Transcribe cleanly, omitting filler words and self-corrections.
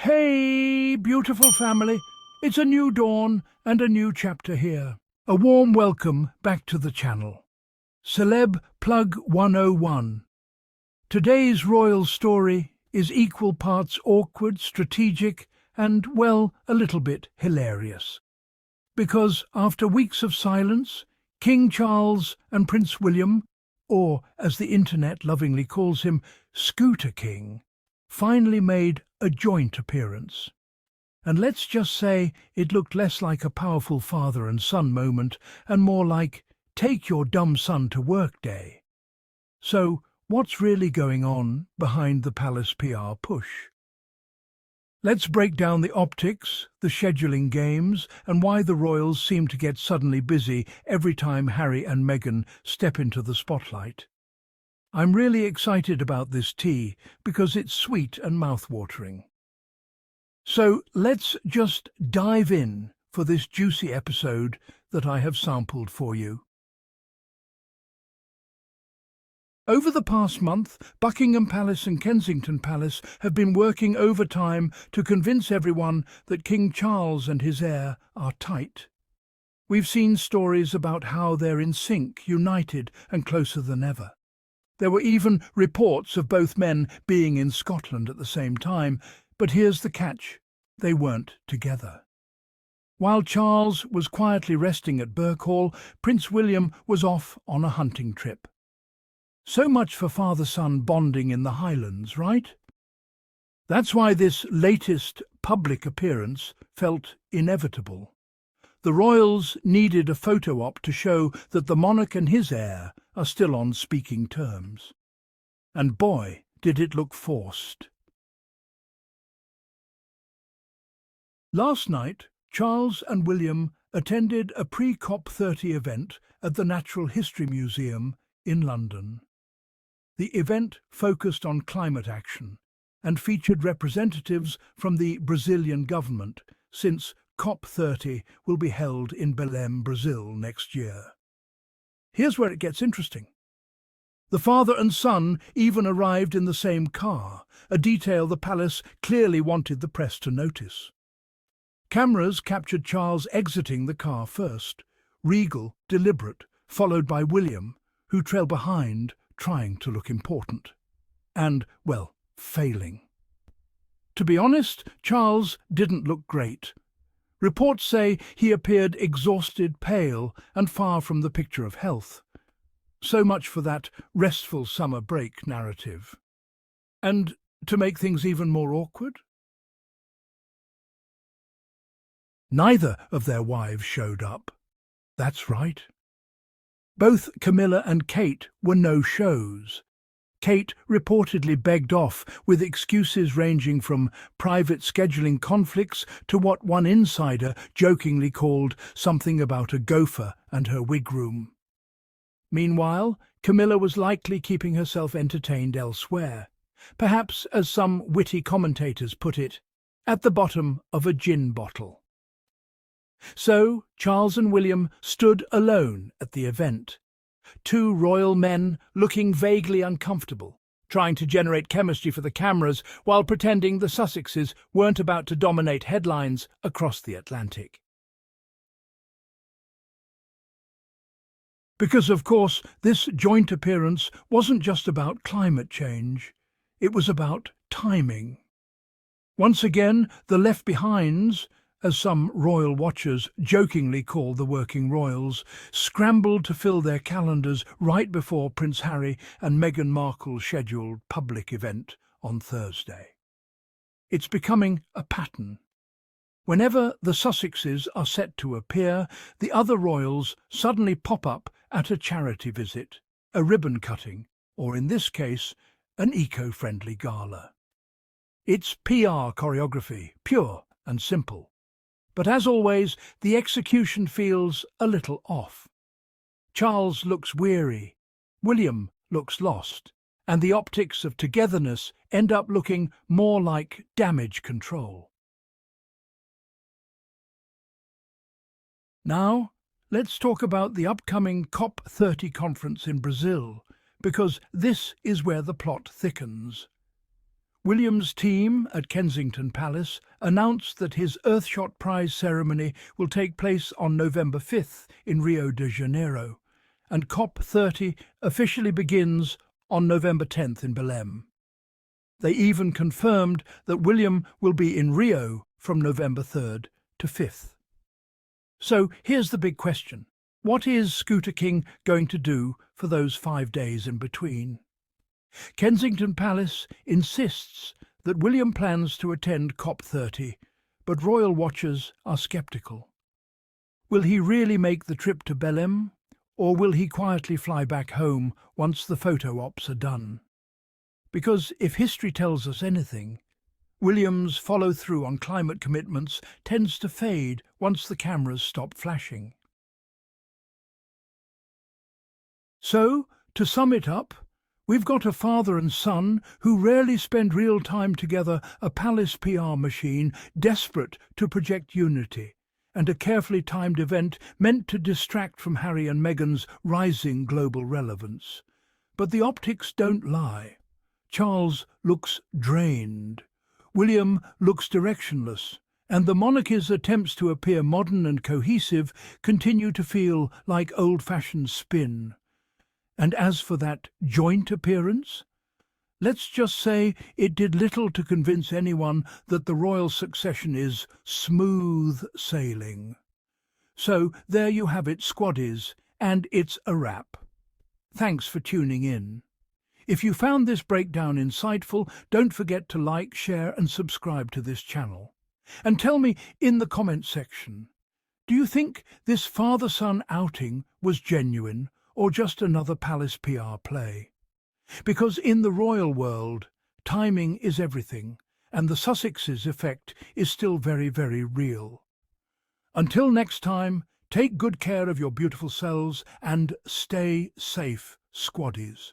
Hey, beautiful family. It's a new dawn and a new chapter here. A warm welcome back to the channel. Celeb Plug 101. Today's royal story is equal parts awkward, strategic, and, well, a little bit hilarious. Because after weeks of silence, King Charles and Prince William, or as the internet lovingly calls him, Scooter King, finally made a joint appearance. And let's just say it looked less like a powerful father and son moment and more like take your dumb son to work day. So what's really going on behind the palace PR push? Let's break down the optics, the scheduling games, and why the royals seem to get suddenly busy every time Harry and Meghan step into the spotlight. I'm really excited about this tea because it's sweet and mouth-watering. So let's just dive in for this juicy episode that I have sampled for you. Over the past month, Buckingham Palace and Kensington Palace have been working overtime to convince everyone that King Charles and his heir are tight. We've seen stories about how they're in sync, united and closer than ever. There were even reports of both men being in Scotland at the same time, but here's the catch: they weren't together. While Charles was quietly resting at Birkhall, Prince William was off on a hunting trip. So much for father-son bonding in the Highlands, right? That's why this latest public appearance felt inevitable. The royals needed a photo op to show that the monarch and his heir are still on speaking terms. And boy, did it look forced. Last night, Charles and William attended a pre-COP30 event at the Natural History Museum in London. The event focused on climate action and featured representatives from the Brazilian government, since COP30 will be held in Belém, Brazil next year. Here's where it gets interesting. The father and son even arrived in the same car, a detail the palace clearly wanted the press to notice. Cameras captured Charles exiting the car first, regal, deliberate, followed by William, who trailed behind, trying to look important. And, well, failing. To be honest, Charles didn't look great. Reports say he appeared exhausted, pale, and far from the picture of health. So much for that restful summer break narrative. And to make things even more awkward, neither of their wives showed up. That's right. Both Camilla and Kate were no-shows. Kate reportedly begged off, with excuses ranging from private scheduling conflicts to what one insider jokingly called something about a gopher and her wig room. Meanwhile, Camilla was likely keeping herself entertained elsewhere, perhaps, as some witty commentators put it, at the bottom of a gin bottle. So Charles and William stood alone at the event, two royal men looking vaguely uncomfortable, trying to generate chemistry for the cameras while pretending the Sussexes weren't about to dominate headlines across the Atlantic. Because, of course, this joint appearance wasn't just about climate change, it was about timing. Once again, the left behinds, as some royal watchers jokingly call the working royals, scrambled to fill their calendars right before Prince Harry and Meghan Markle's scheduled public event on Thursday. It's becoming a pattern. Whenever the Sussexes are set to appear, the other royals suddenly pop up at a charity visit, a ribbon cutting, or in this case, an eco-friendly gala. It's PR choreography, pure and simple. But as always, the execution feels a little off. Charles looks weary, William looks lost, and the optics of togetherness end up looking more like damage control. Now, let's talk about the upcoming COP30 conference in Brazil, because this is where the plot thickens. William's team at Kensington Palace announced that his Earthshot Prize ceremony will take place on November 5th in Rio de Janeiro, and COP30 officially begins on November 10th in Belém. They even confirmed that William will be in Rio from November 3rd to 5th. So here's the big question. What is Scooter King going to do for those 5 days in between? Kensington Palace insists that William plans to attend COP30, but royal watchers are sceptical. Will he really make the trip to Belém, or will he quietly fly back home once the photo ops are done? Because if history tells us anything, William's follow-through on climate commitments tends to fade once the cameras stop flashing. So, to sum it up, we've got a father and son who rarely spend real time together, a palace PR machine desperate to project unity, and a carefully timed event meant to distract from Harry and Meghan's rising global relevance. But the optics don't lie. Charles looks drained. William looks directionless, and the monarchy's attempts to appear modern and cohesive continue to feel like old-fashioned spin. And as for that joint appearance, let's just say it did little to convince anyone that the royal succession is smooth sailing. So there you have it, squaddies, and it's a wrap. Thanks for tuning in. If you found this breakdown insightful, don't forget to like, share and subscribe to this channel. And tell me in the comment section, do you think this father-son outing was genuine or just another palace PR play? Because in the royal world, timing is everything, and the Sussexes effect is still very, very real. Until next time, take good care of your beautiful selves and stay safe, squaddies.